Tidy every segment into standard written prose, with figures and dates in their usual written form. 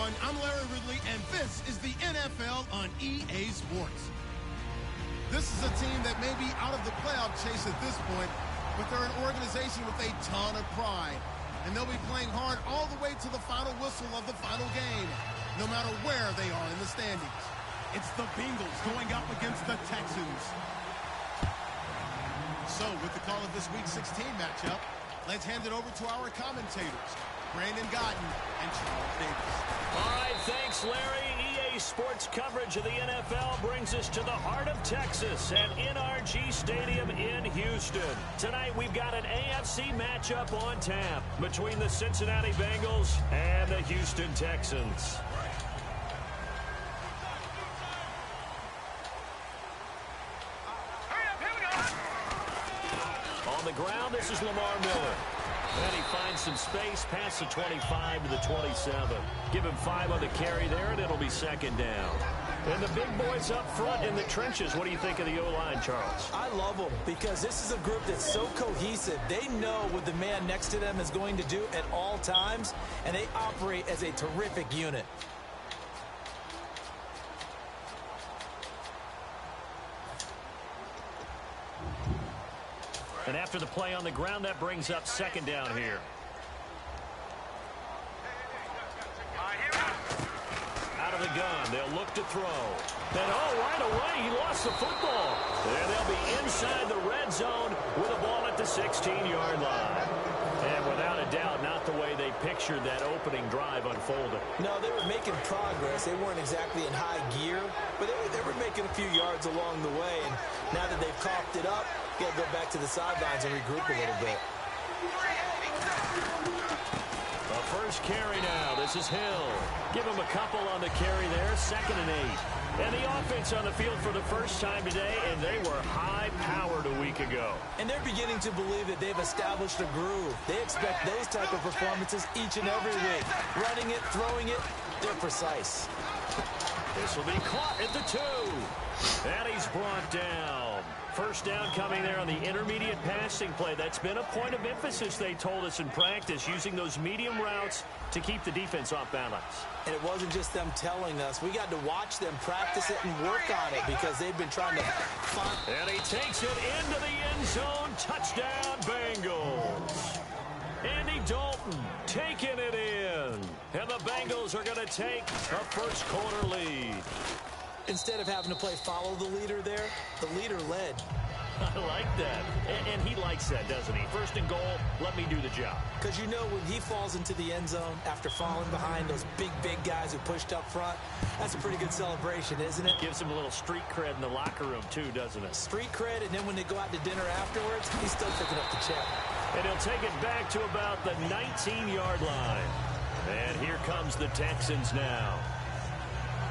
everyone. I'm Larry Ridley, and this is the NFL on EA Sports. This is a team that may be out of the playoff chase at this point, but they're an organization with a ton of pride. And they'll be playing hard all the way to the final whistle of the final game, no matter where they are in the standings. It's the Bengals going up against the Texans. So, with the call of this Week 16 matchup, let's hand it over to our commentators, Brandon Godden and Charles Davis. All right, thanks, Larry. EA Sports coverage of the NFL brings us to the heart of Texas at NRG Stadium in Houston. Tonight, we've got an AFC matchup on tap between the Cincinnati Bengals and the Houston Texans. On the ground, this is Lamar Miller. And he finds some space past the 25 to the 27. Give him 5 on the carry there, and it'll be second down. And the big boys up front in the trenches. What do you think of the O-line, Charles? I love them because this is a group that's so cohesive. They know what the man next to them is going to do at all times, and they operate as a terrific unit. And after the play on the ground, that brings up second down here. Out of the gun, they'll look to throw. And right away, he lost the football. And they'll be inside the red zone with a ball at the 16-yard line. And without a doubt, not the way they pictured that opening drive unfolded. No, they were making progress. They weren't exactly in high gear, but they were making a few yards along the way. And now that they've coughed it up, got to go back to the sidelines and regroup a little bit. The first carry now. This is Hill. Give him a couple on the carry there. 2nd and 8. And the offense on the field for the first time today, and they were high-powered a week ago. And they're beginning to believe that they've established a groove. They expect those type of performances each and every week. Running it, throwing it, they're precise. This will be caught at the 2. And he's brought down. First down coming there on the intermediate passing play. That's been a point of emphasis, they told us in practice, using those medium routes to keep the defense off balance. And it wasn't just them telling us. We got to watch them practice it and work on it because they've been trying to find. And he takes it into the end zone. Touchdown, Bengals. Andy Dalton taking it in. And the Bengals are going to take a first quarter lead. Instead of having to play follow the leader there, the leader led. I like that. And he likes that, doesn't he? First and goal, let me do the job. Because you know when he falls into the end zone after falling behind those big guys who pushed up front, that's a pretty good celebration, isn't it? Gives him a little street cred in the locker room, too, doesn't it? Street cred, and then when they go out to dinner afterwards, he's still picking up the check. And he'll take it back to about the 19-yard line. And here comes the Texans now.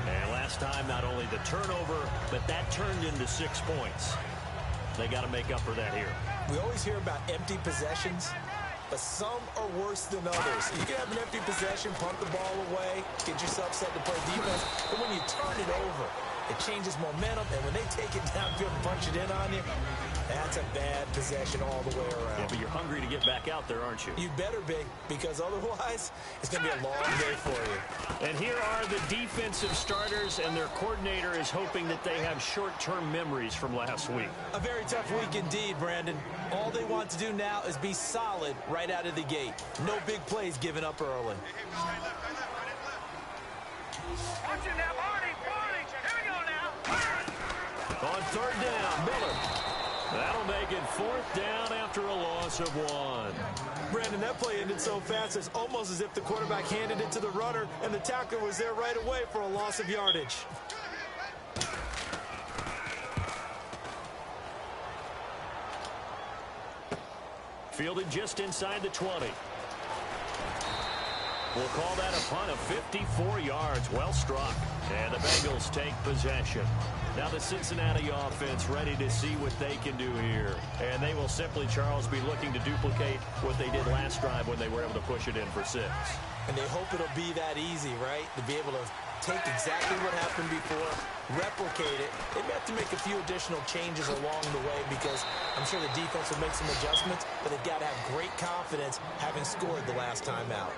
And last time, not only the turnover, but that turned into 6 points. They got to make up for that here. We always hear about empty possessions, but some are worse than others. You can have an empty possession, punt the ball away, get yourself set to play defense, but when you turn it over, it changes momentum, and when they take it downfield and punch it in on you, that's a bad possession all the way around. Yeah, but you're hungry to get back out there, aren't you? You better be, because otherwise, it's going to be a long day for you. And here are the defensive starters, and their coordinator is hoping that they have short-term memories from last week. A very tough week indeed, Brandon. All they want to do now is be solid right out of the gate. No big plays given up early. Watch it now, Barney. Here we go now. On 3rd down, Miller. That'll make it 4th down after a loss of 1. Brandon, that play ended so fast, it's almost as if the quarterback handed it to the runner, and the tackler was there right away for a loss of yardage. Fielded just inside the 20. We'll call that a punt of 54 yards. Well struck. And the Bengals take possession. Now the Cincinnati offense ready to see what they can do here. And they will simply, Charles, be looking to duplicate what they did last drive when they were able to push it in for 6. And they hope it'll be that easy, right? To be able to take exactly what happened before, replicate it. They may have to make a few additional changes along the way because I'm sure the defense will make some adjustments, but they've got to have great confidence having scored the last time out.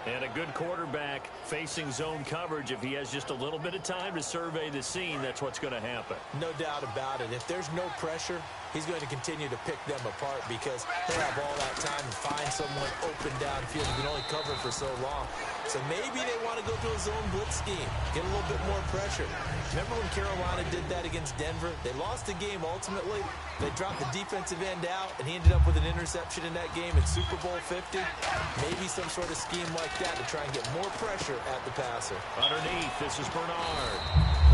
And a good quarterback facing zone coverage, if he has just a little bit of time to survey the scene, that's what's going to happen. No doubt about it. If there's no pressure, he's going to continue to pick them apart because he'll have all that time to find someone open downfield. He can only cover for so long. So maybe they want to go to a zone blitz scheme, get a little bit more pressure. Remember when Carolina did that against Denver? They lost the game ultimately. They dropped the defensive end out, and he ended up with an interception in that game in Super Bowl 50. Maybe some sort of scheme like that to try and get more pressure at the passer. Underneath, this is Bernard.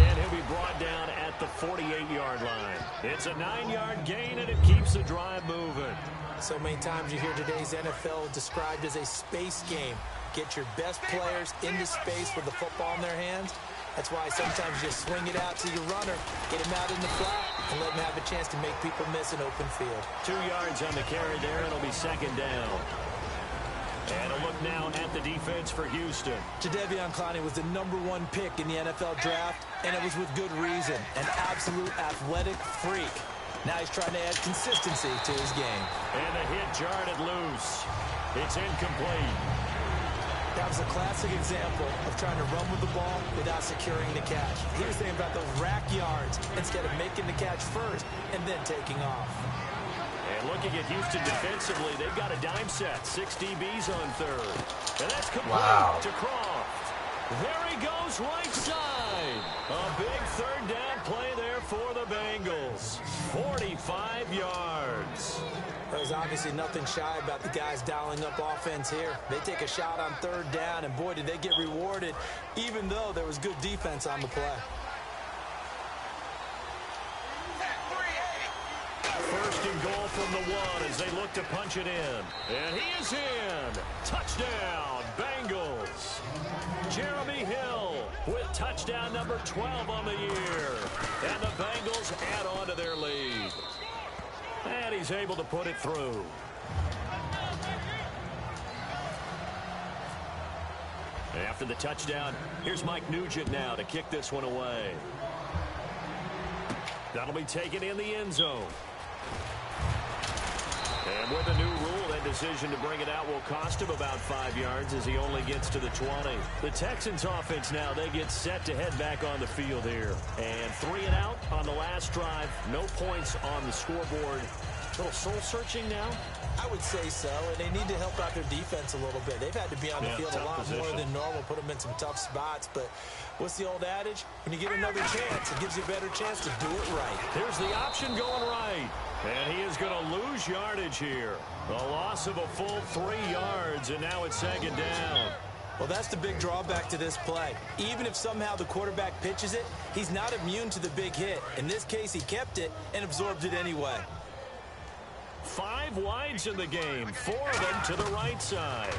And he'll be brought down at the 48-yard line. It's a 9-yard gain, and it keeps the drive moving. So many times you hear today's NFL described as a space game. Get your best players into space with the football in their hands. That's why sometimes you just swing it out to your runner, get him out in the flat, and let him have a chance to make people miss an open field. 2 yards on the carry there, and it'll be second down. And a look now at the defense for Houston. Jadeveon Clowney was the #1 pick in the NFL draft, and it was with good reason. An absolute athletic freak. Now he's trying to add consistency to his game. And the hit jarred it loose. It's incomplete. That was a classic example of trying to run with the ball without securing the catch. He was thinking about those rack yards instead of making the catch first and then taking off. And looking at Houston defensively, they've got a dime set. 6 DBs on third. And that's complete to Croft. There he goes right side. A big third down play there for the Bengals. 45 yards. There's obviously nothing shy about the guys dialing up offense here. They take a shot on third down, and boy, did they get rewarded, even though there was good defense on the play. First and goal from the 1 as they look to punch it in. And he is in. Touchdown, Bengals. Jeremy Hill with touchdown number 12 on the year. And the Bengals add on to their lead. And he's able to put it through. After the touchdown, here's Mike Nugent now to kick this one away. That'll be taken in the end zone. And with a new rule, that decision to bring it out will cost him about 5 yards as he only gets to the 20. The Texans offense now, they get set to head back on the field here. And 3 and out on the last drive. No points on the scoreboard. A little soul-searching now? I would say so, and they need to help out their defense a little bit. They've had to be on the field a lot more than normal, put them in some tough spots. But what's the old adage? When you get another chance, it gives you a better chance to do it right. Here's the option going right. And he is going to lose yardage here. A loss of a full 3 yards, and now it's second down. Well, that's the big drawback to this play. Even if somehow the quarterback pitches it, he's not immune to the big hit. In this case, he kept it and absorbed it anyway. 5 wides in the game, 4 of them to the right side.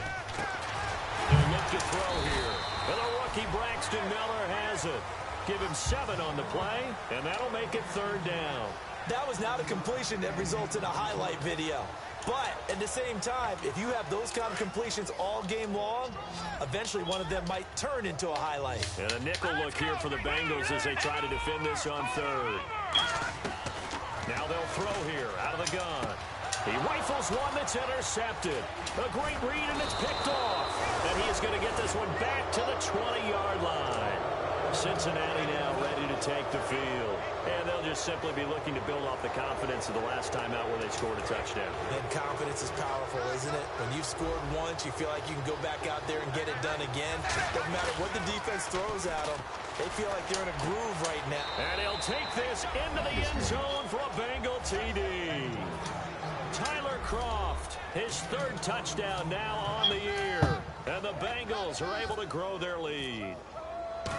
They'll look to throw here. And the rookie Braxton Miller has it. Give him 7 on the play, and that'll make it third down. That was not a completion that results in a highlight video. But at the same time, if you have those kind of completions all game long, eventually one of them might turn into a highlight. And a nickel look here for the Bengals as they try to defend this on third. Now they'll throw here out of the gun. He rifles one that's intercepted. A great read, and it's picked off. And he is going to get this one back to the 20-yard line. Cincinnati now ready to take the field. And they'll just simply be looking to build off the confidence of the last time out where they scored a touchdown. And confidence is powerful, isn't it? When you've scored once, you feel like you can go back out there and get it done again. Doesn't matter what the defense throws at them. They feel like they're in a groove right now. And he'll take this into the end zone for a Bengal TD. Tyler Croft, his 3rd touchdown now on the year. And the Bengals are able to grow their lead.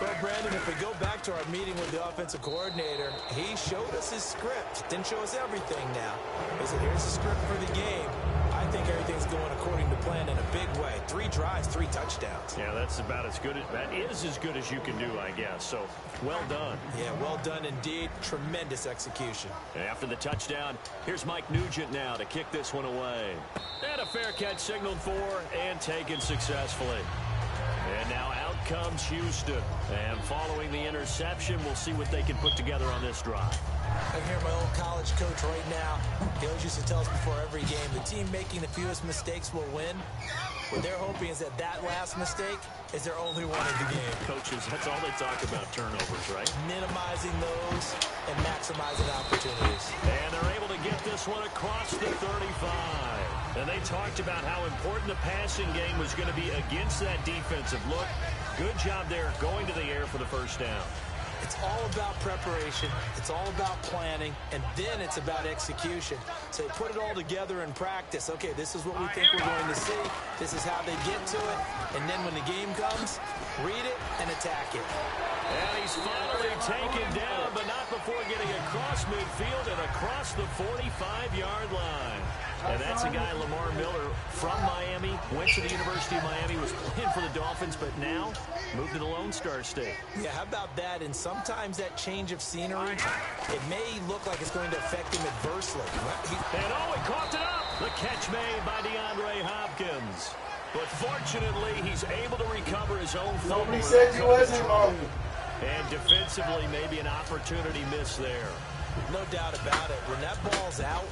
Well, Brandon, if we go back to our meeting with the offensive coordinator, he showed us his script. Didn't show us everything now. He said, here's the script for the game. I think everything's going according to plan in a big way. 3 drives, 3 touchdowns. Yeah, that's about as good. That is as good as you can do, I guess. So, well done. Yeah, well done indeed. Tremendous execution. And after the touchdown, here's Mike Nugent now to kick this one away. And a fair catch signaled for and taken successfully. And now out comes Houston. And following the interception, we'll see what they can put together on this drive. I hear my old college coach right now. He always used to tell us before every game, the team making the fewest mistakes will win. What they're hoping is that that last mistake is their only one in the game. Coaches, that's all they talk about, turnovers, right? Minimizing those and maximizing opportunities. And they're able to get this one across the 35. And they talked about how important the passing game was going to be against that defensive look. Good job there going to the air for the first down. It's all about preparation. It's all about planning. And then it's about execution. So they put it all together in practice. Okay, this is what we think we're going to see. This is how they get to it. And then when the game comes, read it and attack it. And he's finally taken down, but not before getting across midfield and across the 45-yard line. And that's a guy, Lamar Miller, from Miami, went to the University of Miami, was playing for the Dolphins, but now moved to the Lone Star State. Yeah, how about that? And sometimes that change of scenery, it may look like it's going to affect him adversely. And he caught it up. The catch made by DeAndre Hopkins. But fortunately, he's able to recover his own fumble. Nobody said you wasn't wrong. And defensively, maybe an opportunity miss there. No doubt about it. When that ball's out,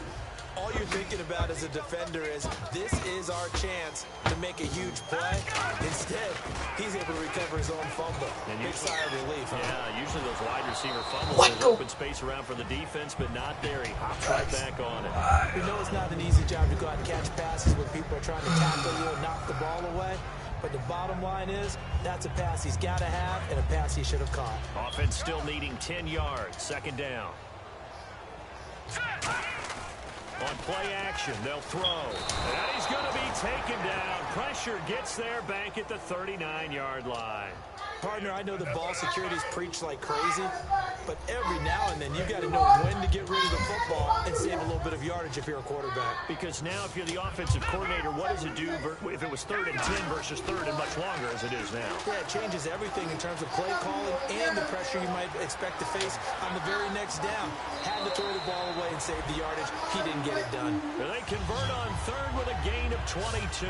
all you're thinking about as a defender is, this is our chance to make a huge play. Instead, he's able to recover his own fumble. And big sigh of relief. Yeah, usually those wide receiver fumbles, there's open space around for the defense, but not there. He hops right back on it. We know it's not an easy job to go out and catch passes when people are trying to tackle you and knock the ball away. But the bottom line is, that's a pass he's got to have and a pass he should have caught. Offense still needing 10 yards. Second down. On play action, they'll throw. And he's going to be taken down. Pressure gets there back at the 39-yard line. Partner, I know the ball security's preached like crazy, but every now and then you've got to know when to get rid of the football and save a little bit of yardage if you're a quarterback. Because now if you're the offensive coordinator, what does it do if it was 3rd and 10 versus 3rd and much longer as it is now? Yeah, it changes everything in terms of play calling and the pressure you might expect to face on the very next down. Had to throw the ball away and save the yardage. He didn't get it done. And they convert on 3rd with a gain of 22.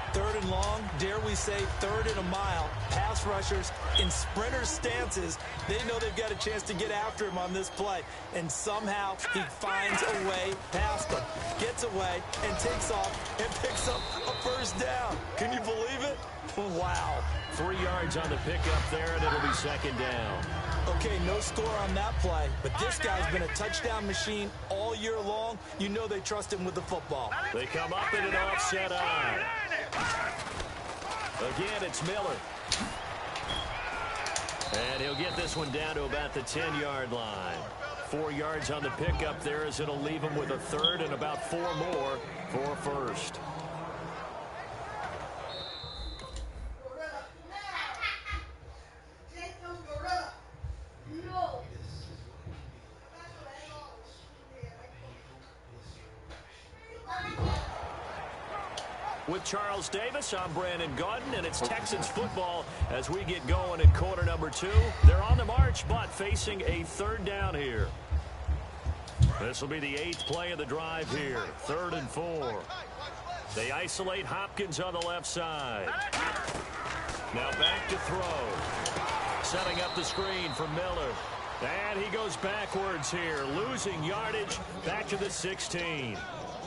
3rd and long, dare we say 3rd and a mile. Pass rushers in sprinter stances, they know they've got a chance to get after him on this play. And somehow he finds a way past them, gets away and takes off and picks up a first down. Can you believe it? Wow. 3 yards on the pickup there, and it'll be second down. Okay, no score on that play, but this guy's been a touchdown machine all year long. You know they trust him with the football. They come up in an offset eye. Again, it's Miller. And he'll get this one down to about the 10-yard line. 4 yards on the pickup there as it'll leave him with a 3rd and about 4 more for a first. With Charles Davis, I'm Brandon Gaudin, and it's Texans football as we get going in quarter number 2. They're on the march, but facing a 3rd down here. This will be the 8th play of the drive here. 3rd and 4. They isolate Hopkins on the left side. Now back to throw. Setting up the screen for Miller. And he goes backwards here, losing yardage back to the 16.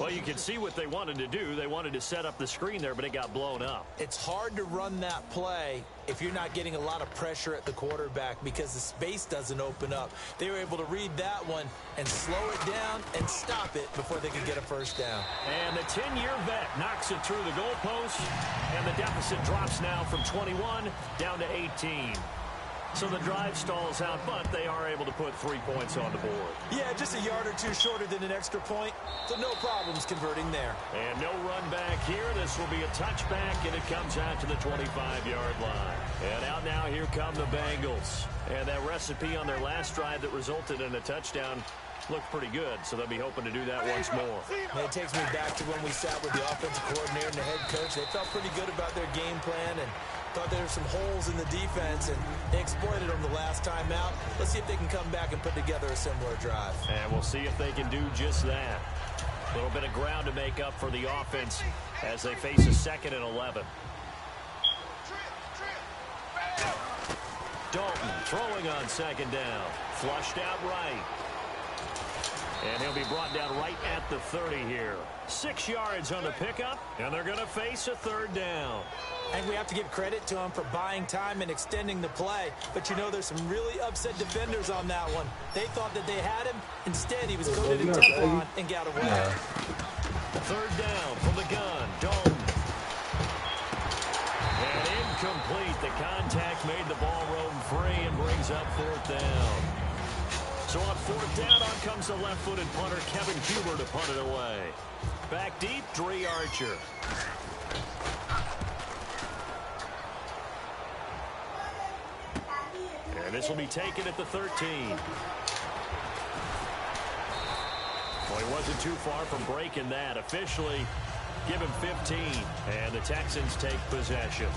Well, you can see what they wanted to do. They wanted to set up the screen there, but it got blown up. It's hard to run that play if you're not getting a lot of pressure at the quarterback because the space doesn't open up. They were able to read that one and slow it down and stop it before they could get a first down. And the 10-year vet knocks it through the goalpost, and the deficit drops now from 21 down to 18. So the drive stalls out, but they are able to put 3 points on the board. Yeah, just a yard or two shorter than an extra point, so no problems converting there. And no run back here. This will be a touchback, and it comes out to the 25-yard line. And out now, here come the Bengals. And that recipe on their last drive that resulted in a touchdown looked pretty good, so they'll be hoping to do that once more. And it takes me back to when we sat with the offensive coordinator and the head coach. They felt pretty good about their game plan and thought there were some holes in the defense, and they exploited them the last time out. Let's see if they can come back and put together a similar drive. And we'll see if they can do just that. A little bit of ground to make up for the offense as they face a 2nd and 11. Dalton throwing on second down. Flushed out right. And he'll be brought down right at the 30 here. 6 yards on the pickup, and they're going to face a third down. And we have to give credit to him for buying time and extending the play. But you know, there's some really upset defenders on that one. They thought that they had him. Instead, he was coated in Teflon and got away. Yeah. Third down from the gun. Dalton. And incomplete. The contact made the ball roam free and brings up fourth down. So on fourth down, on comes the left-footed punter, Kevin Huber, to punt it away. Back deep, Dre Archer. And this will be taken at the 13. Well, he wasn't too far from breaking that. Officially, give him 15. And the Texans take possession.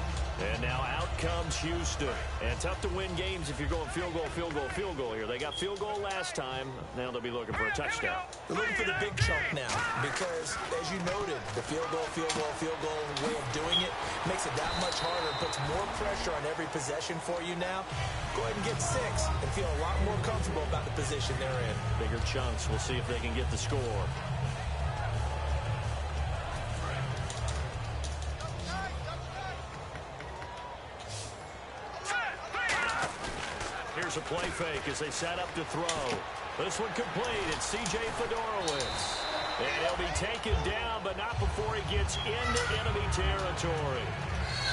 And now out comes Houston. And tough to win games if you're going field goal, field goal, field goal here. They got field goal last time. Now they'll be looking for a touchdown. They're looking for the big chunk now because, as you noted, the field goal way of doing it makes it that much harder. It puts more pressure on every possession for you now. Go ahead and get 6 and feel a lot more comfortable about the position they're in. Bigger chunks. We'll see if they can get the score. Here's a play fake as they set up to throw. This one complete. It's C.J. Fedorowicz. And he'll be taken down, but not before he gets into enemy territory.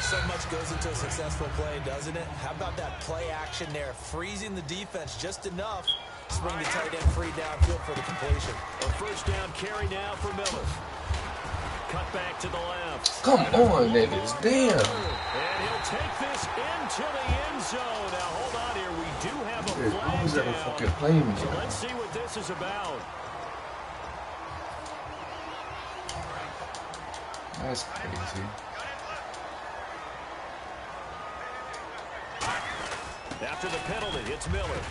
So much goes into a successful play, doesn't it? How about that play action there, freezing the defense just enough to bring the tight end free downfield for the completion. A first down carry now for Miller. Cut back to the left. Come on, niggas. Damn. And he'll take this into the end zone. Now, hold on here. We do have a flag Who's ever down. fucking playing me? So let's see what this is about. That's crazy. After the penalty, it's Miller.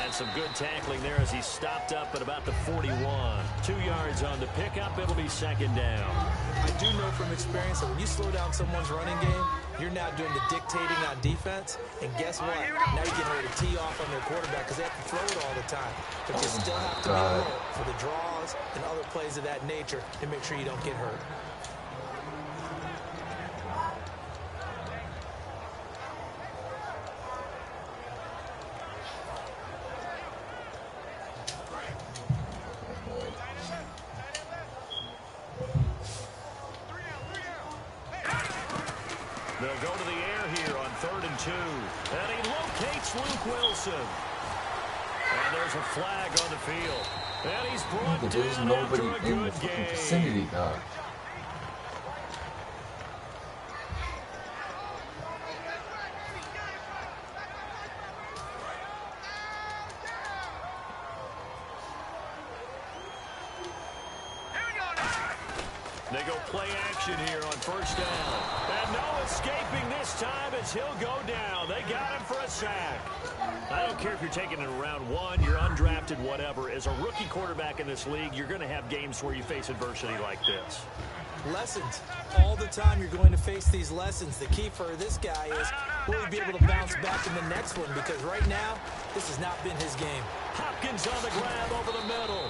And some good tackling there as he stopped up at about the 41. 2 yards on the pickup. It'll be second down. I do know from experience that when you slow down someone's running game, you're now doing the dictating on defense. And guess what? Now you're getting ready to tee off on their quarterback because they have to throw it all the time. But you still have to be alert for the draws and other plays of that nature to make sure you don't get hurt. They'll go to the air here on 3rd and 2. And he locates Luke Wilson. And there's a flag on the field. And he's brought But there's down nobody after a in the good fucking game. vicinity, dog. They go play action here on first down. And no escaping this time as he'll go down. They got him for a sack. I don't care if you're taking it in round 1, you're undrafted, whatever. As a rookie quarterback in this league, you're going to have games where you face adversity like this. Lessons. All the time you're going to face these lessons. The key for this guy is will he be able to bounce back in the next one? Because right now, this has not been his game. Hopkins on the grab over the middle.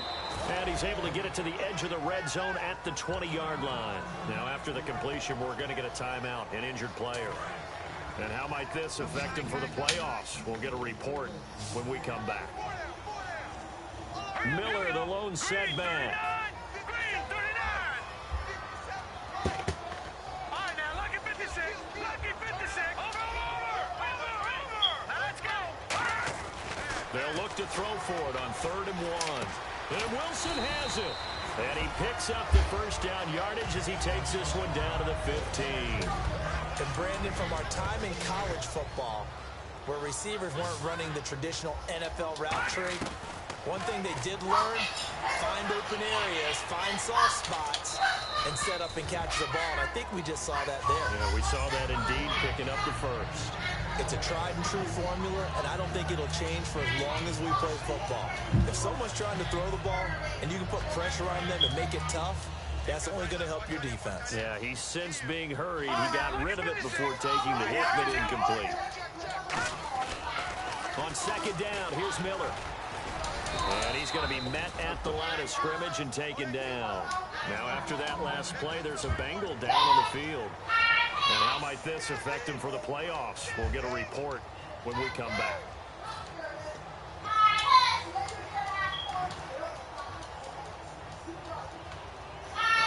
And he's able to get it to the edge of the red zone at the 20-yard line. Now, after the completion, we're going to get a timeout, an injured player. And how might this affect him for the playoffs? We'll get a report when we come back. Miller, the lone setback. They'll look to throw for it on 3rd and 1. And Wilson has it. And he picks up the first down yardage as he takes this one down to the 15. And Brandon, from our time in college football, where receivers weren't running the traditional NFL route tree, one thing they did learn, find open areas, find soft spots, and set up and catch the ball. And I think we just saw that there. Yeah, we saw that indeed, picking up the first. It's a tried and true formula, and I don't think it'll change for as long as we play football. If someone's trying to throw the ball and you can put pressure on them and make it tough, that's only going to help your defense. Yeah, he sensed being hurried. He got rid of it before taking the hit, but incomplete. On second down, here's Miller. And he's going to be met at the line of scrimmage and taken down. Now, after that last play, there's a Bengal down on the field. And how might this affect him for the playoffs? We'll get a report when we come back.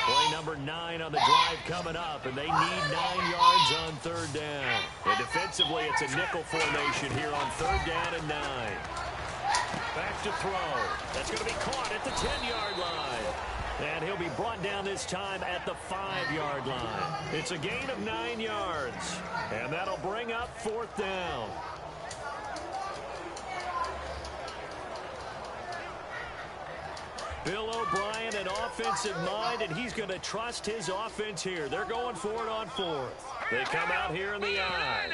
Play number 9 on the drive coming up, and they need 9 yards on third down. And defensively, it's a nickel formation here on third down and 9. Back to throw. That's going to be caught at the 10-yard line. And he'll be brought down this time at the 5-yard line. It's a gain of 9 yards. And that'll bring up fourth down. Bill O'Brien, an offensive mind, and he's going to trust his offense here. They're going for it on fourth. They come out here in the eye.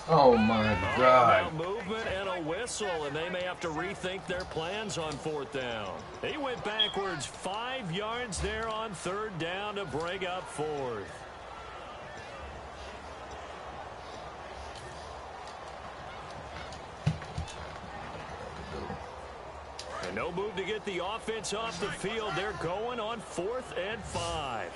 Oh, my God. Now movement and a whistle, and they may have to rethink their plans on fourth down. He went backwards 5 yards there on third down to bring up fourth. And no move to get the offense off the field. They're going on 4th and 5.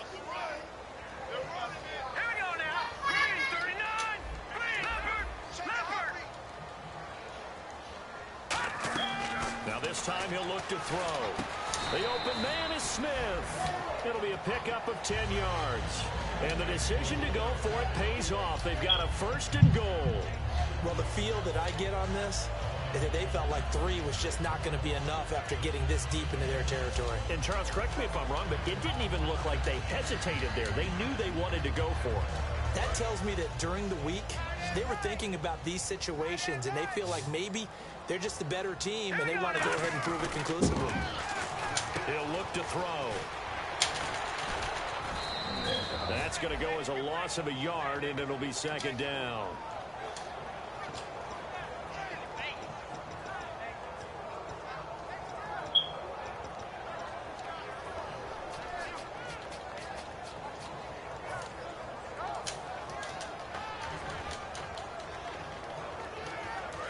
Now this time he'll look to throw. The open man is Smith. It'll be a pickup of 10 yards. And the decision to go for it pays off. They've got a 1st and goal. Well, the feel that I get on this is that they felt like 3 was just not going to be enough after getting this deep into their territory. And Charles, correct me if I'm wrong, but it didn't even look like they hesitated there. They knew they wanted to go for it. That tells me that during the week, they were thinking about these situations, and they feel like maybe they're just the better team, and they want to go ahead and prove it conclusively. He'll look to throw. That's going to go as a loss of a yard, and it'll be 2nd down.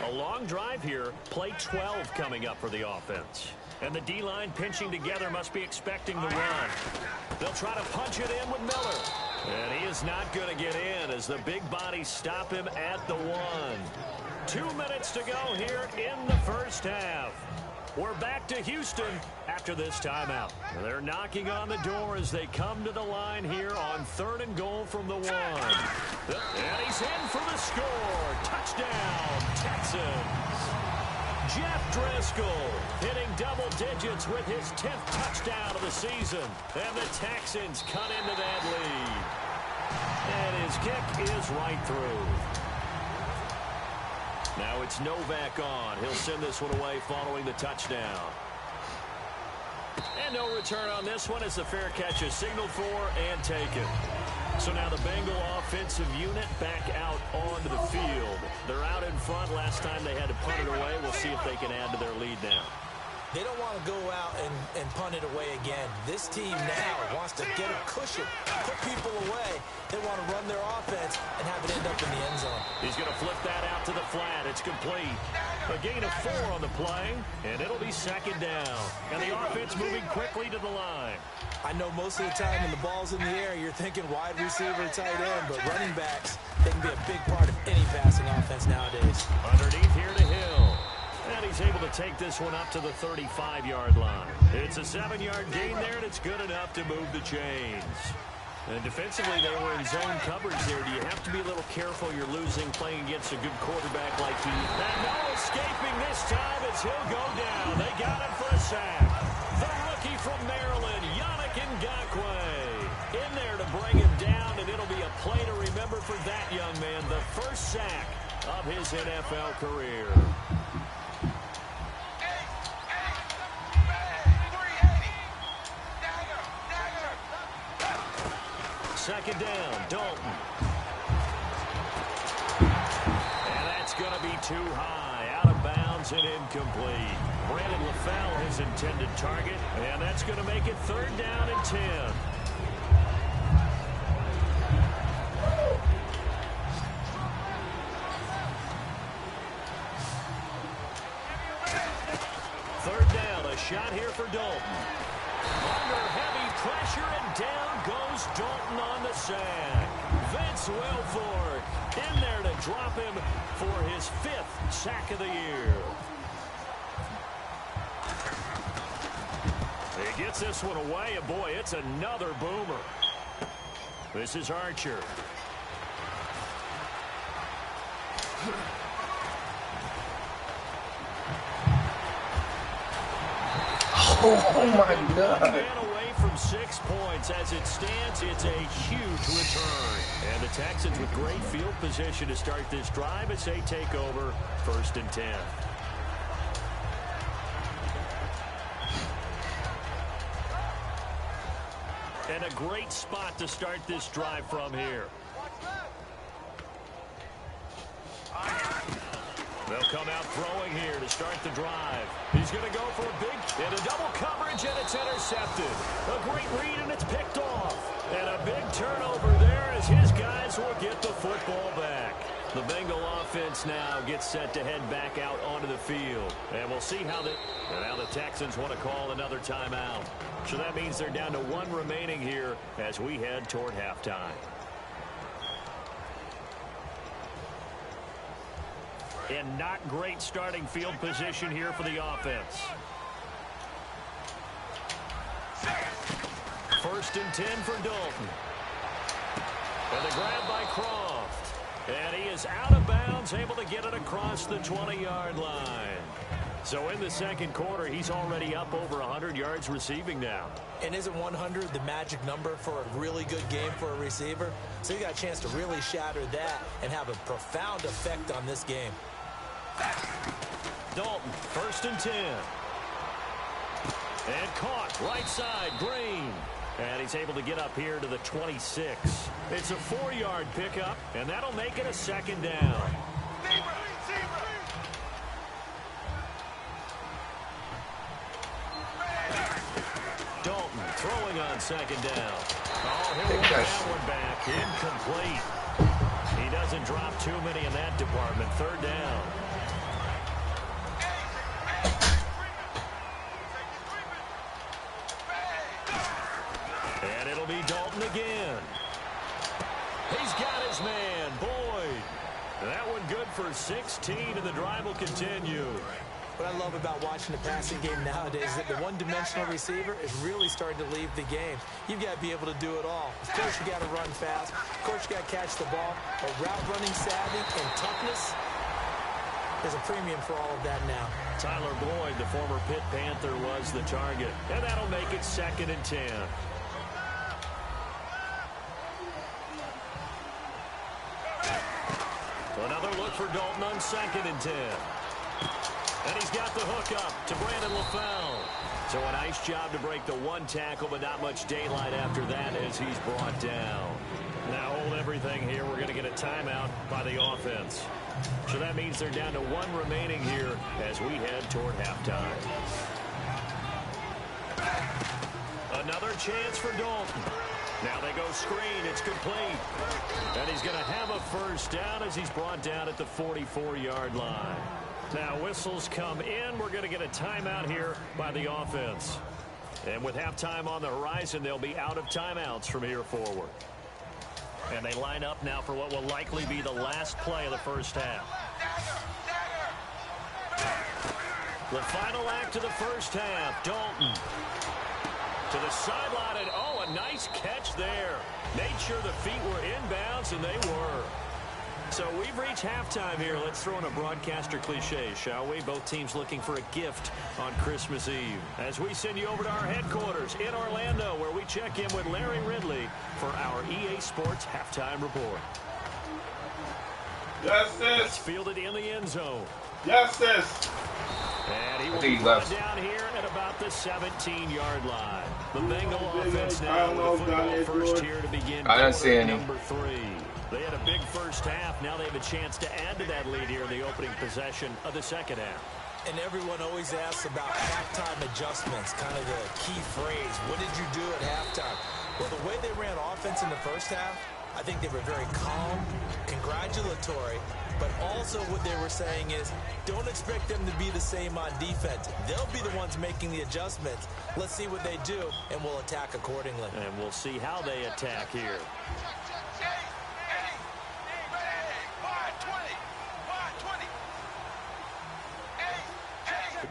A long drive here, play 12 coming up for the offense. And the D-line pinching together must be expecting the run. They'll try to punch it in with Miller. And he is not going to get in as the big bodies stop him at the 1. 2 minutes to go here in the first half. We're back to Houston after this timeout. They're knocking on the door as they come to the line here on 3rd and goal from the 1. And he's in for the score. Touchdown, Texans. Jeff Driscoll hitting double digits with his 10th touchdown of the season. And the Texans cut into that lead. And his kick is right through. Now it's Novak on. He'll send this one away following the touchdown. And no return on this one as the fair catch is signaled for and taken. So now the Bengal offensive unit back out onto the field. They're out in front. Last time they had to punt it away. We'll see if they can add to their lead now. They don't want to go out and punt it away again. This team now wants to get a cushion, put people away. They want to run their offense and have it end up in the end zone. He's going to flip that out to the flat. It's complete. A gain of 4 on the play, and it'll be 2nd down. And the offense moving quickly to the line. I know most of the time when the ball's in the air, you're thinking wide receiver, tight end, but running backs, they can be a big part of any passing offense nowadays. Underneath here to Hill. And he's able to take this one up to the 35-yard line. It's a 7-yard gain there, and it's good enough to move the chains. And defensively, they were in zone coverage there. Do you have to be a little careful you're losing playing against a good quarterback like he? And no escaping this time as he'll go down. They got him for a sack. The rookie from Maryland, Yannick Ngakoue, in there to bring him down, and it'll be a play to remember for that young man. The first sack of his NFL career. Second down, Dalton. And that's going to be too high. Out of bounds and incomplete. Brandon LaFell, his intended target. And that's going to make it 3rd down and 10. shot here for Dalton. Under heavy pressure, and down goes Dalton on the sack. Vince Wilfork in there to drop him for his 5th sack of the year. He gets this one away, and boy, it's another boomer. This is Archer. Oh my God. Man away from 6 points. As it stands, it's a huge return. And the Texans with great field position to start this drive as they take over 1st and 10. And a great spot to start this drive from here. They'll come out throwing here to start the drive. He's going to go for a big and a double coverage, and it's intercepted. A great read, and it's picked off. And a big turnover there as his guys will get the football back. The Bengal offense now gets set to head back out onto the field. And we'll see how now the Texans want to call another timeout. So that means they're down to 1 remaining here as we head toward halftime. And not great starting field position here for the offense. 1st and 10 for Dalton. And the grab by Croft. And he is out of bounds, able to get it across the 20-yard line. So in the 2nd quarter, he's already up over 100 yards receiving now. And isn't 100 the magic number for a really good game for a receiver? So you got a chance to really shatter that and have a profound effect on this game. Dalton, 1st and 10. And caught right side, Green. And he's able to get up here to the 26. It's a 4-yard pickup, and that'll make it a 2nd down. Dalton throwing on 2nd down. Oh, he'll run that one back. Incomplete. He doesn't drop too many in that department. 3rd down. And it'll be Dalton again. He's got his man, Boyd. That one good for 16, and the drive will continue. What I love about watching the passing game nowadays is that the one-dimensional receiver is really starting to leave the game. You've got to be able to do it all. Of course, you got to run fast. Of course, you got to catch the ball. But route running savvy and toughness, there's a premium for all of that now. Tyler Boyd, the former Pitt Panther, was the target. And that'll make it 2nd and 10. Another look for Dalton on 2nd and 10. And he's got the hook up to Brandon LaFell. So a nice job to break the 1 tackle, but not much daylight after that as he's brought down. Now hold everything here. We're going to get a timeout by the offense. So that means they're down to 1 remaining here as we head toward halftime. Another chance for Dalton. Now they go screen. It's complete. And he's going to have a 1st down as he's brought down at the 44-yard line. Now whistles come in. We're going to get a timeout here by the offense. And with halftime on the horizon, they'll be out of timeouts from here forward. And they line up now for what will likely be the last play of the 1st half. The final act of the 1st half. Dalton to the sideline, and oh, a nice catch there. Made sure the feet were inbounds, and they were. So we've reached halftime here. Let's throw in a broadcaster cliche, shall we? Both teams looking for a gift on Christmas Eve. As we send you over to our headquarters in Orlando, where we check in with Larry Ridley for our EA Sports Halftime Report. Justice. It's fielded in the end zone. Justice. And he will be down here at about the 17-yard line. The Bengal offense now with the football first here to begin. I don't see any. Number 3. They had a big 1st half. Now they have a chance to add to that lead here in the opening possession of the 2nd half. And everyone always asks about halftime adjustments, kind of the key phrase. What did you do at halftime? Well, the way they ran offense in the 1st half, I think they were very calm, congratulatory, but also what they were saying is, don't expect them to be the same on defense. They'll be the ones making the adjustments. Let's see what they do, and we'll attack accordingly. And we'll see how they attack here.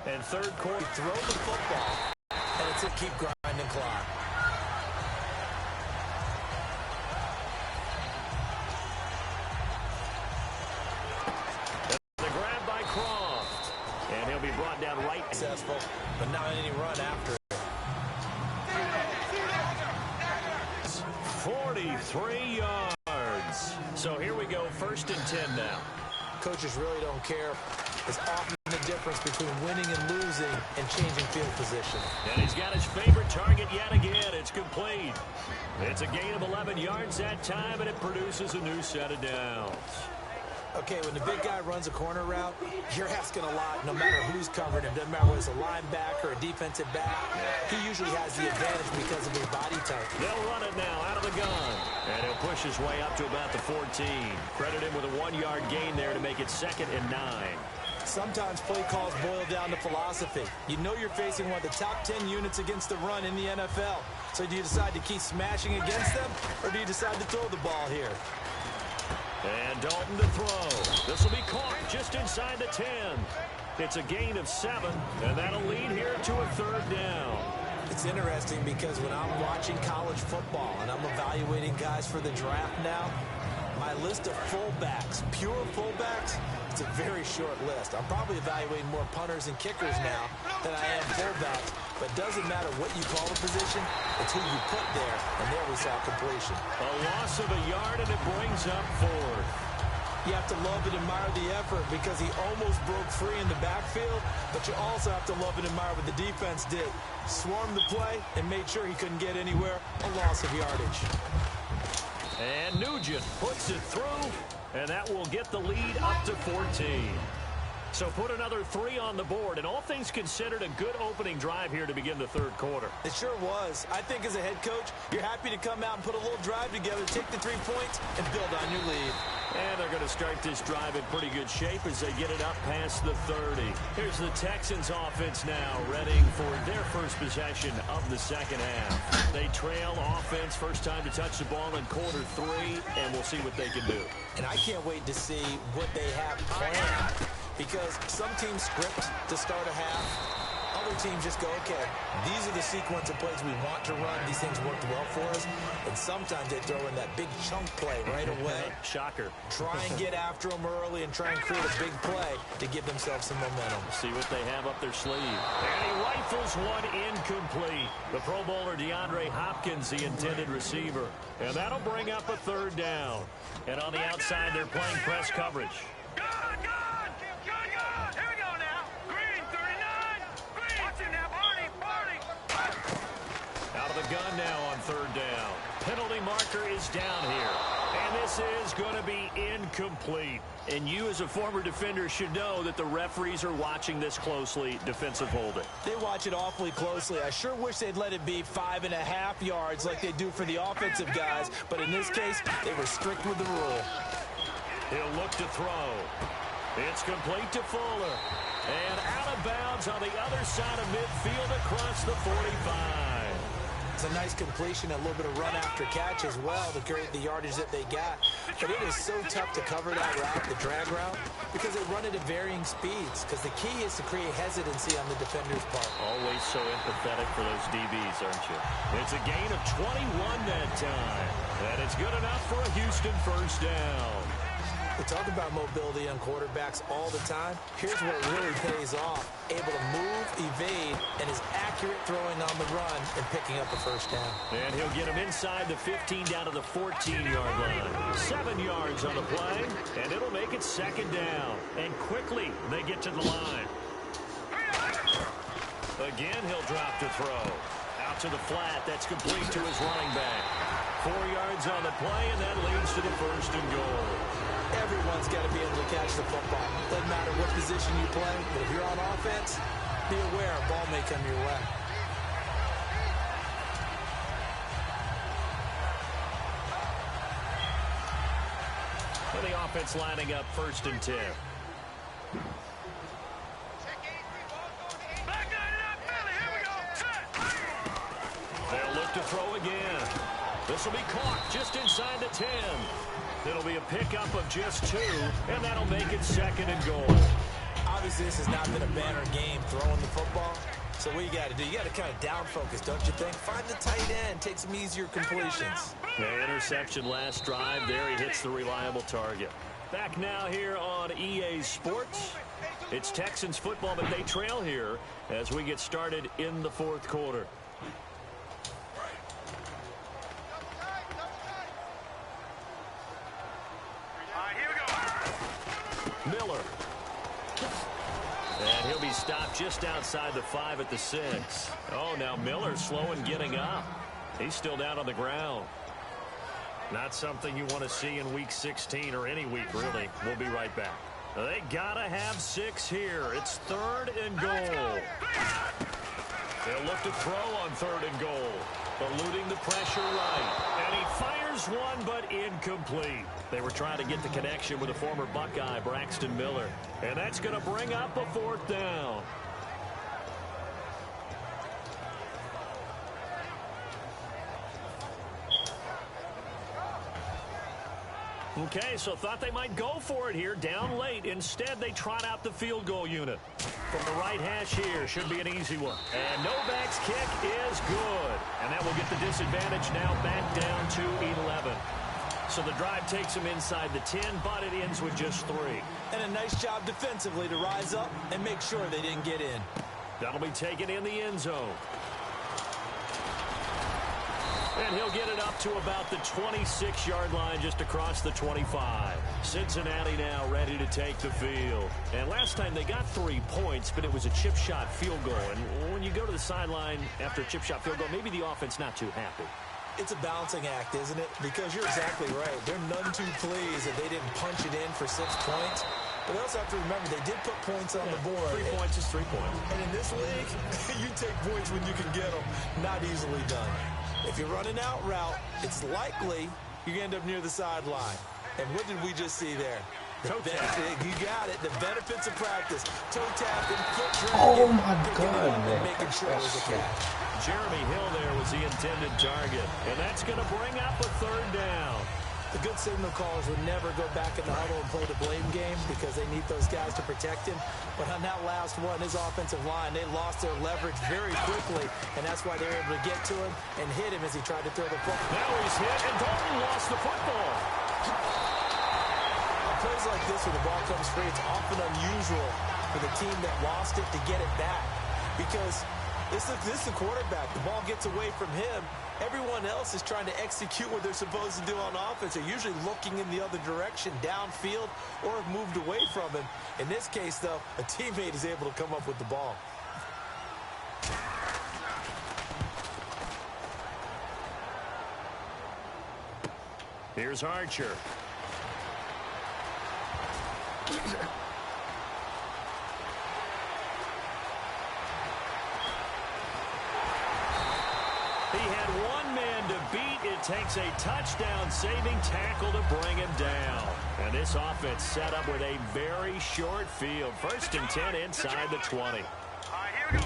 And third quarter, Throw the football, and it's a keep grinding clock. The grab by Croft. And he'll be brought down right. Successful, but not any run after it. 43 yards. So here we go, 1st and 10 now. Coaches really don't care. It's often the difference between winning and losing and changing field position. And he's got his favorite target yet again. It's complete. It's a gain of 11 yards that time, and it produces a new set of downs. Okay, when the big guy runs a corner route, you're asking a lot no matter who's covering him. Doesn't matter whether it's a linebacker or a defensive back. He usually has the advantage because of his body type. They'll run it now out of the gun. And he'll push his way up to about the 14. Credit him with a 1-yard gain there to make it 2nd and 9. Sometimes play calls boil down to philosophy. You know you're facing one of the top 10 units against the run in the NFL. So do you decide to keep smashing against them, or do you decide to throw the ball here? And Dalton to throw. This will be caught just inside the 10. It's a gain of 7, and that'll lead here to a 3rd down. It's interesting because when I'm watching college football and I'm evaluating guys for the draft now, my list of fullbacks, pure fullbacks, it's a very short list. I'm probably evaluating more punters and kickers now than I am fullbacks. But it doesn't matter what you call the position, it's who you put there. And there we saw completion. A loss of a yard, and it brings up 4th. You have to love and admire the effort because he almost broke free in the backfield, but you also have to love and admire what the defense did. Swarmed the play and made sure he couldn't get anywhere. A loss of yardage. And Nugent puts it through, and that will get the lead up to 14. So put another 3 on the board, and all things considered, a good opening drive here to begin the 3rd quarter. It sure was. I think as a head coach, you're happy to come out and put a little drive together, take the 3 points, and build on your lead. And they're going to start this drive in pretty good shape as they get it up past the 30. Here's the Texans offense now, readying for their first possession of the 2nd half. They trail offense, first time to touch the ball in quarter 3, and we'll see what they can do. And I can't wait to see what they have planned, because some teams script to start a half. Other teams just go, okay, these are the sequence of plays we want to run. These things worked well for us. And sometimes they throw in that big chunk play right away. Shocker. Try and get after them early and try and create a big play to give themselves some momentum. See what they have up their sleeve. And he rifles one incomplete. The Pro Bowler DeAndre Hopkins, the intended receiver. And that'll bring up a 3rd down. And on the outside, they're playing press coverage. Out of the gun now on 3rd down. Penalty marker is down here. And this is going to be incomplete. And you as a former defender should know that the referees are watching this closely. Defensive holding. They watch it awfully closely. I sure wish they'd let it be 5.5 yards like they do for the offensive guys. But in this case, they were strict with the rule. He'll look to throw. It's complete to Fuller. And out of bounds on the other side of midfield across the 45. It's a nice completion, a little bit of run after catch as well to create the yardage that they got. But it is so tough to cover that route, the drag route, because they run it at varying speeds. Because the key is to create hesitancy on the defender's part. Always so empathetic for those DBs, aren't you? It's a gain of 21 that time. And it's good enough for a Houston 1st down. We talk about mobility on quarterbacks all the time. Here's where it really pays off. Able to move, evade, and is accurate throwing on the run and picking up a 1st down. And he'll get him inside the 15 down to the 14-yard line. 7 yards on the play, and it'll make it 2nd down. And quickly, they get to the line. Again, he'll drop to throw. Out to the flat. That's complete to his running back. 4 yards on the play, and that leads to the 1st and goal. Everyone's got to be able to catch the football. Doesn't matter what position you play, but if you're on offense, be aware a ball may come your way. And the offense lining up 1st and 10. They'll look to throw again. This will be caught just inside the 10. It'll be a pickup of just 2, and that'll make it 2nd and goal. Obviously, this has not been a banner game throwing the football. So what you got to do, you got to kind of down focus, don't you think? Find the tight end, take some easier completions. The interception last drive. There he hits the reliable target. Back now here on EA Sports. It's Texans football, but they trail here as we get started in the 4th quarter. Miller. And he'll be stopped just outside the 5 at the 6. Oh, now Miller slow in getting up. He's still down on the ground. Not something you want to see in Week 16 or any week, really. We'll be right back. They got to have 6 here. It's 3rd and goal. They'll look to throw on 3rd and goal. Eluding the pressure right. And he fires one, but incomplete. They were trying to get the connection with a former Buckeye, Braxton Miller. And that's going to bring up a 4th down. Okay, so thought they might go for it here, down late. Instead, they trot out the field goal unit. From the right hash here, should be an easy one. And Novak's kick is good. And that will get the disadvantage now back down to 11. So the drive takes them inside the 10, but it ends with just 3. And a nice job defensively to rise up and make sure they didn't get in. That'll be taken in the end zone. And he'll get it up to about the 26-yard line, just across the 25. Cincinnati now ready to take the field. And last time they got 3 points, but it was a chip shot field goal. And when you go to the sideline after a chip shot field goal, maybe the offense not too happy. It's a balancing act, isn't it? Because you're exactly right. They're none too pleased that they didn't punch it in for 6 points. But they also have to remember they did put points on the board. 3 points is 3 points. And in this league, you take points when you can get them. Not easily done. If you're running out route, it's likely you're going to end up near the sideline. And what did we just see there? Toe tap. You got it. The benefits of practice. Toe tapping, foot Oh dragging, my God, man. making sure it was a catch. Jeremy Hill there was the intended target. And that's going to bring up a 3rd down. The good signal callers would never go back in the huddle and play the blame game because they need those guys to protect him. But on that last one, his offensive line, they lost their leverage very quickly, and that's why they were able to get to him and hit him as he tried to throw the football. Now he's hit, and Dalton lost the football. On plays like this where the ball comes free, it's often unusual for the team that lost it to get it back because this is the quarterback. The ball gets away from him. Everyone else is trying to execute what they're supposed to do on offense. They're usually looking in the other direction, downfield, or have moved away from him. In this case, though, a teammate is able to come up with the ball. Here's Archer. He had one man to beat. It takes a touchdown-saving tackle to bring him down. And this offense set up with a very short field. 1st and 10 inside the 20. All right, here we go.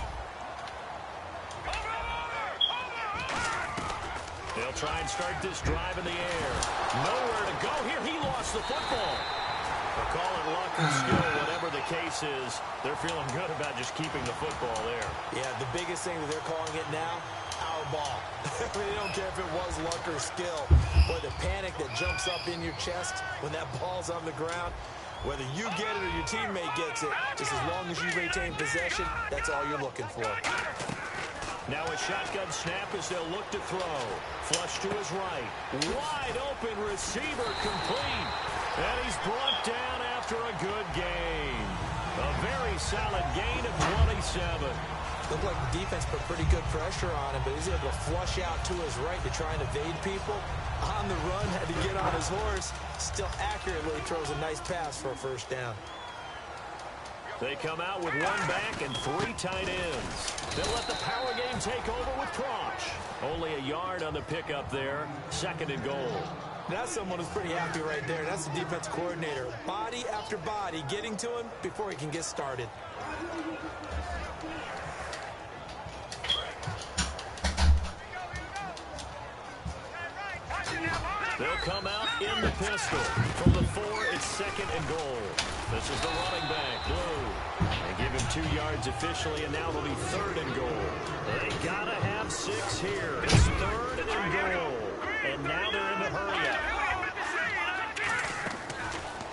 They'll try and start this drive in the air. Nowhere to go here. He lost the football. They'll call it luck or skill, whatever the case is. They're feeling good about just keeping the football there. Yeah, the biggest thing that they're calling it now, our ball. They don't care if it was luck or skill. Or the panic that jumps up in your chest when that ball's on the ground. Whether you get it or your teammate gets it, just as long as you retain possession, that's all you're looking for. Now a shotgun snap as they'll look to throw. Flush to his right. Wide open receiver complete. And he's brought down after a good gain. A very solid gain of 27. Looked like the defense put pretty good pressure on him, but he's able to flush out to his right to try and evade people. On the run, had to get on his horse. Still accurately throws a nice pass for a 1st down. They come out with 1 back and 3 tight ends. They'll let the power game take over with Proch. Only a yard on the pickup there. 2nd and goal. That's someone who's pretty happy right there. That's the defense coordinator. Body after body getting to him before he can get started. They'll come out in the pistol. From the 4, it's 2nd and goal. This is the running back, Blue. They give him 2 yards officially, and now it'll be 3rd and goal. They gotta have 6 here. It's 3rd and goal. And now they're in the hurry-up.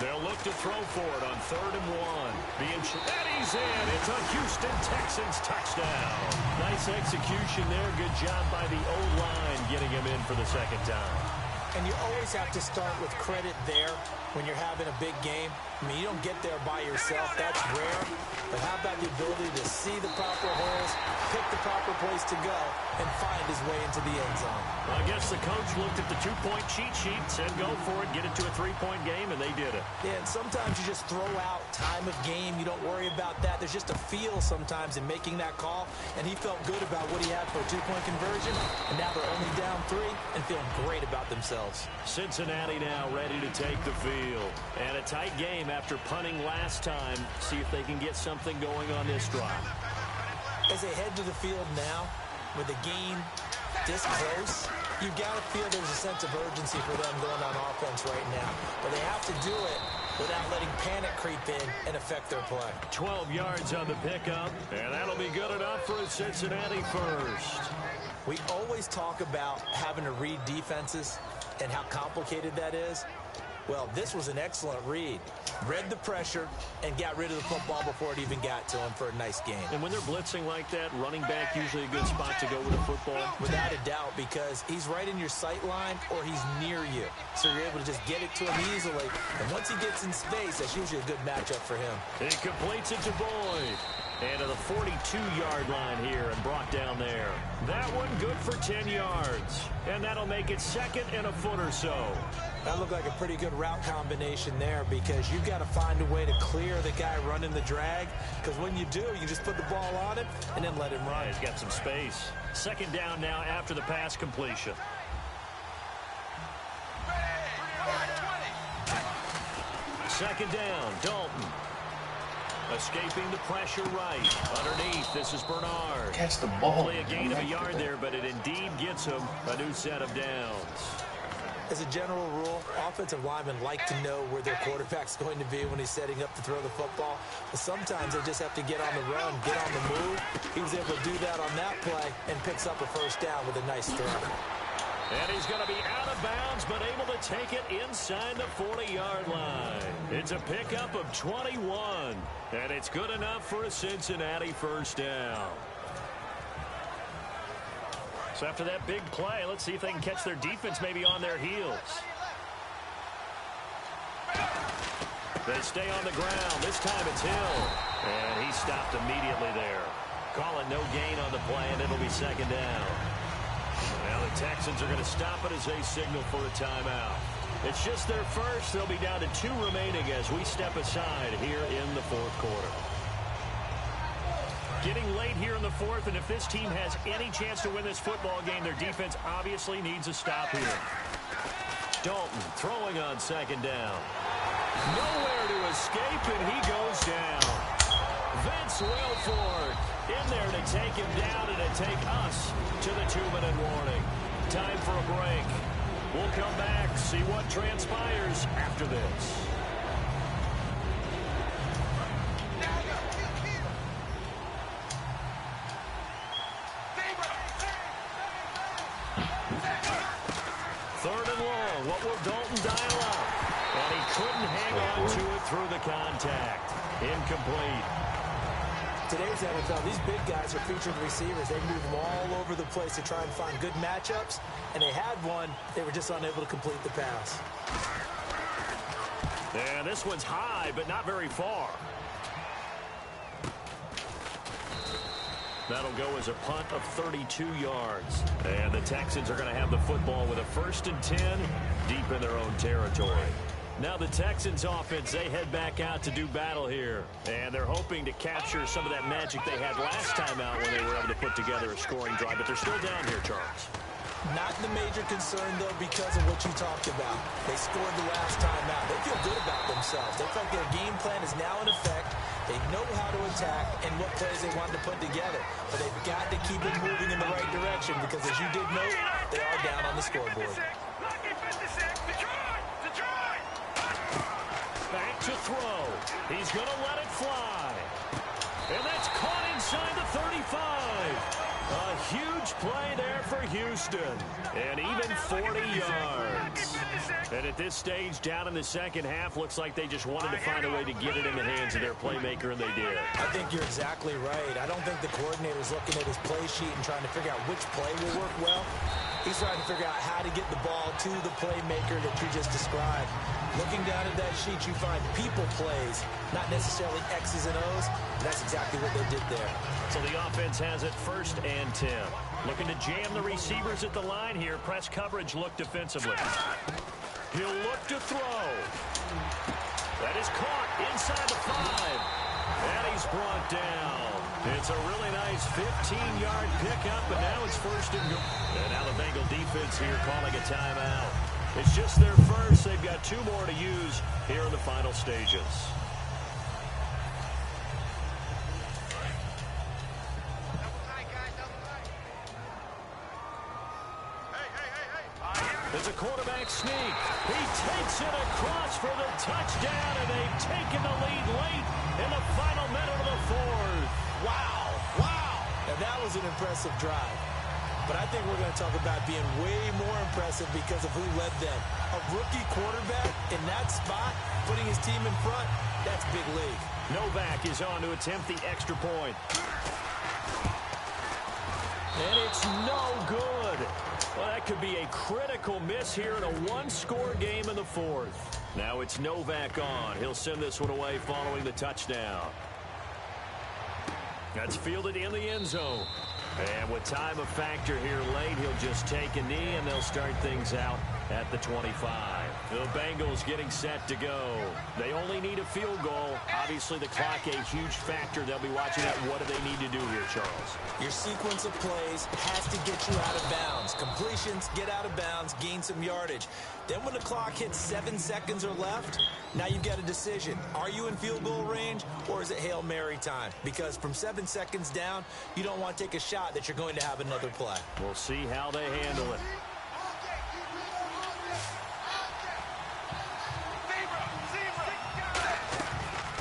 They'll look to throw for it on 3rd and 1. And he's in. It's a Houston Texans touchdown. Nice execution there. Good job by the O-line getting him in for the 2nd time. And you always have to start with credit there when you're having a big game. I mean, you don't get there by yourself. That's rare. But how about the ability to see the proper holes, pick the proper place to go, and find his way into the end zone? Well, I guess the coach looked at the 2-point cheat sheet, said go for it, get it to a 3-point game, and they did it. Yeah, and sometimes you just throw out time of game. You don't worry about that. There's just a feel sometimes in making that call, and he felt good about what he had for a 2-point conversion, and now they're only down 3 and feeling great about themselves. Cincinnati now ready to take the field. And a tight game after punting last time. See if they can get something going on this drive. As they head to the field now, with the game this close, you've got to feel there's a sense of urgency for them going on offense right now. But they have to do it without letting panic creep in and affect their play. 12 yards on the pickup, and that'll be good enough for a Cincinnati first. We always talk about having to read defenses and how complicated that is. Well, this was an excellent read. Read the pressure and got rid of the football before it even got to him for a nice game. And when they're blitzing like that, running back usually a good spot to go with the football? Without a doubt, because he's right in your sight line or he's near you. So you're able to just get it to him easily. And once he gets in space, that's usually a good matchup for him. He completes it to Boyd. And to the 42-yard line here and brought down there. That one good for 10 yards. And that'll make it 2nd and a foot or so. That looked like a pretty good route combination there because you've got to find a way to clear the guy running the drag. Because when you do, you just put the ball on him and then let him run. Yeah, he's got some space. 2nd down now after the pass completion. Second down, Dalton. Escaping the pressure right. Underneath, this is Bernard. Catch the ball. Only a gain of a yard there, but it indeed gets him a new set of downs. As a general rule, offensive linemen like to know where their quarterback's going to be when he's setting up to throw the football. But sometimes they just have to get on the run, get on the move. He was able to do that on that play and picks up a first down with a nice throw. And he's going to be out of bounds, but able to take it inside the 40-yard line. It's a pickup of 21, and it's good enough for a Cincinnati first down. So after that big play, let's see if they can catch their defense maybe on their heels. They stay on the ground. This time it's Hill. And he stopped immediately there. Call it no gain on the play, and it'll be 2nd down. Now the Texans are going to stop it as they signal for a timeout. It's just their first. They'll be down to 2 remaining as we step aside here in the 4th quarter. Getting late here in the 4th, and if this team has any chance to win this football game, their defense obviously needs a stop here. Dalton throwing on 2nd down. Nowhere to escape, and he goes down. Vince Wilfork in there to take him down and to take us to the 2-minute warning. Time for a break. We'll come back, see what transpires after this. Third and long. What will Dalton dial up? And he couldn't hang on to it through the contact. Incomplete. Today's NFL, these big guys are featured receivers. They move them all over the place to try and find good matchups. And they had one. They were just unable to complete the pass. And this one's high, but not very far. That'll go as a punt of 32 yards. And the Texans are going to have the football with a 1st and 10 deep in their own territory. Now the Texans offense, they head back out to do battle here. And they're hoping to capture some of that magic they had last time out when they were able to put together a scoring drive. But they're still down here, Charles. Not the major concern, though, because of what you talked about. They scored the last time out. They feel good about themselves. They feel like their game plan is now in effect. They know how to attack and what plays they want to put together. But they've got to keep it moving in the right direction because, as you did note, they are down on the scoreboard. Back to throw. He's going to let it fly. And that's caught inside the 35. A huge play there for Houston. And even 40 yards. And at this stage, down in the second half, looks like they just wanted to find a way to get it in the hands of their playmaker, and they did. I think you're exactly right. I don't think the coordinator's looking at his play sheet and trying to figure out which play will work well. He's trying to figure out how to get the ball to the playmaker that you just described. Looking down at that sheet, you find people plays, not necessarily X's and O's. And that's exactly what they did there. So the offense has it 1st and 10. Looking to jam the receivers at the line here. Press coverage look defensively. He'll look to throw. That is caught inside the 5. And he's brought down. It's a really nice 15-yard pickup, and now it's 1st and goal. And now the Bengal defense here calling a timeout. It's just their first. They've got 2 more to use here in the final stages. There's a quarterback sneak. He takes it across for the touchdown, and they've taken the lead late in the final minute of the 4th. Wow. Wow. And that was an impressive drive. But I think we're going to talk about being way more impressive because of who led them. A rookie quarterback in that spot, putting his team in front, that's big league. Novak is on to attempt the extra point. And it's no good. Well, that could be a critical miss here in a 1-score game in the 4th. Now it's Novak on. He'll send this one away following the touchdown. That's fielded in the end zone. And with time a factor here late, he'll just take a knee, and they'll start things out at the 25. The Bengals getting set to go. They only need a field goal. Obviously, the clock a huge factor. They'll be watching that. What do they need to do here, Charles? Your sequence of plays has to get you out of bounds. Completions, get out of bounds, gain some yardage. Then when the clock hits 7 seconds or left, now you've got a decision. Are you in field goal range, or is it Hail Mary time? Because from 7 seconds down, you don't want to take a shot that you're going to have another play. We'll see how they handle it.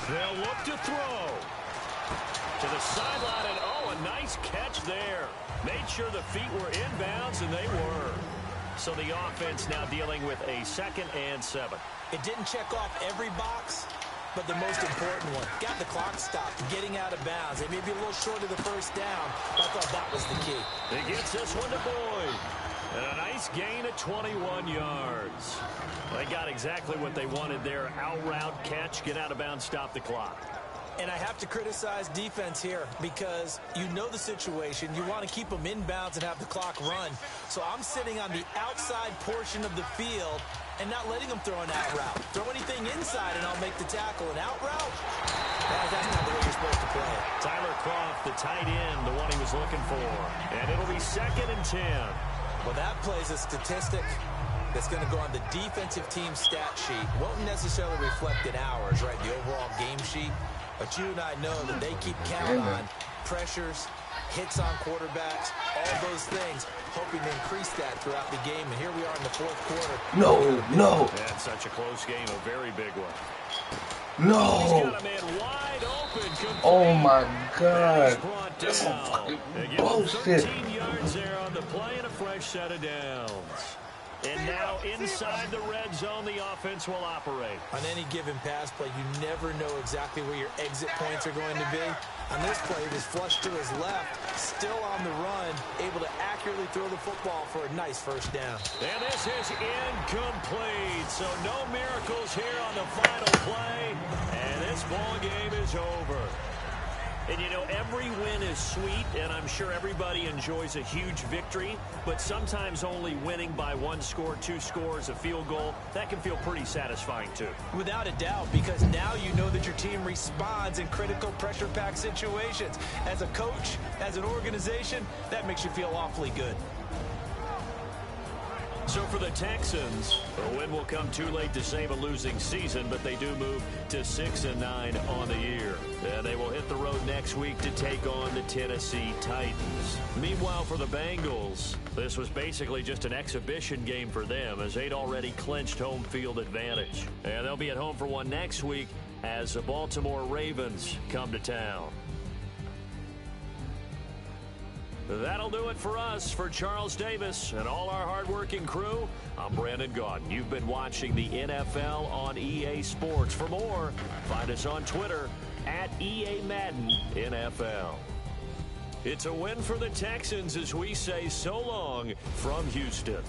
They'll look to throw. To the sideline, and oh, a nice catch there. Made sure the feet were inbounds, and they were. So the offense now dealing with a 2nd and 7. It didn't check off every box, but the most important one. Got the clock stopped, getting out of bounds. They may be a little short of the 1st down, but I thought that was the key. He gets this one to Boyd. And a nice gain of 21 yards. They got exactly what they wanted there. Out route catch, get out of bounds, stop the clock. And I have to criticize defense here because you know the situation. You want to keep them inbounds and have the clock run. So I'm sitting on the outside portion of the field and not letting them throw an out route. Throw anything inside and I'll make the tackle. An out route? That's not the way you're supposed to play it. Tyler Croft, the tight end, the one he was looking for. And it'll be 2nd and 10. Well, that plays a statistic that's going to go on the defensive team stat sheet. Won't necessarily reflect in ours, right, the overall game sheet. But you and I know that they keep count on pressures, hits on quarterbacks, all those things, hoping to increase that throughout the game. And here we are in the 4th quarter. No. That's such a close game, a very big one. No. He's got a man wide open. Complete. Oh, my God. That's some fucking bullshit. 13 yards there on the play and a fresh set of downs. And now inside the red zone, the offense will operate. On any given pass play, you never know exactly where your exit points are going to be. On this play, he was flushed to his left, still on the run, able to accurately throw the football for a nice 1st down. And this is incomplete. So no miracles here on the final play. And this ball game is over. And, you know, every win is sweet, and I'm sure everybody enjoys a huge victory, but sometimes only winning by 1 score, 2 scores, a field goal, that can feel pretty satisfying, too. Without a doubt, because now you know that your team responds in critical pressure-packed situations. As a coach, as an organization, that makes you feel awfully good. So for the Texans, a win will come too late to save a losing season, but they do move to 6-9 on the year. And they will hit the road next week to take on the Tennessee Titans. Meanwhile, for the Bengals, this was basically just an exhibition game for them as they'd already clinched home field advantage. And they'll be at home for one next week as the Baltimore Ravens come to town. That'll do it for us. For Charles Davis and all our hardworking crew, I'm Brandon Gaudin. You've been watching the NFL on EA Sports. For more, find us on Twitter at EA Madden NFL. It's a win for the Texans as we say so long from Houston.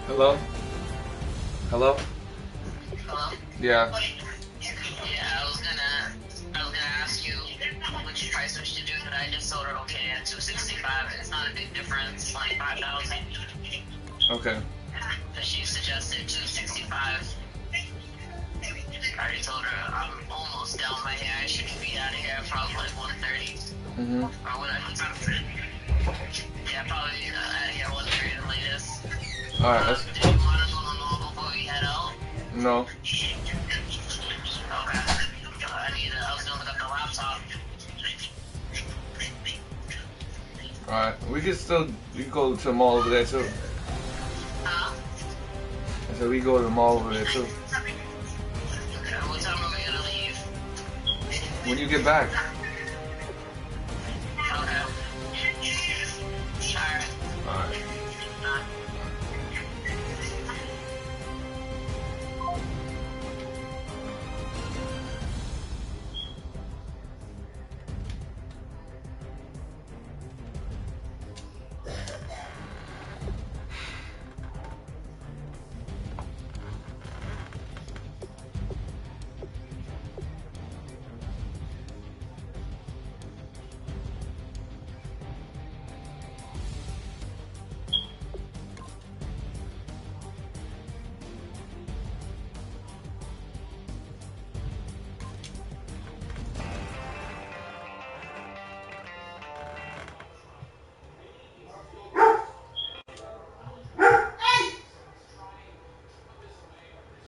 Hello? Hello? Hello? Yeah. Yeah, I was gonna ask you which price we should do, but I just told her okay at 265. It's not a big difference, like 5,000. Okay. But she suggested 265. I already told her I'm almost down my hair. I should be out of here probably like 1:30. Mm-hmm. Or whatever. Yeah, probably out of here 1:30 the latest. Alright, let's... Do you want to know before we head out? No. Okay. I was gonna look up the laptop. Alright, we can go to the mall over there too. Huh? I said we go to the mall over there too. Okay, what time are we gonna leave? When you get back.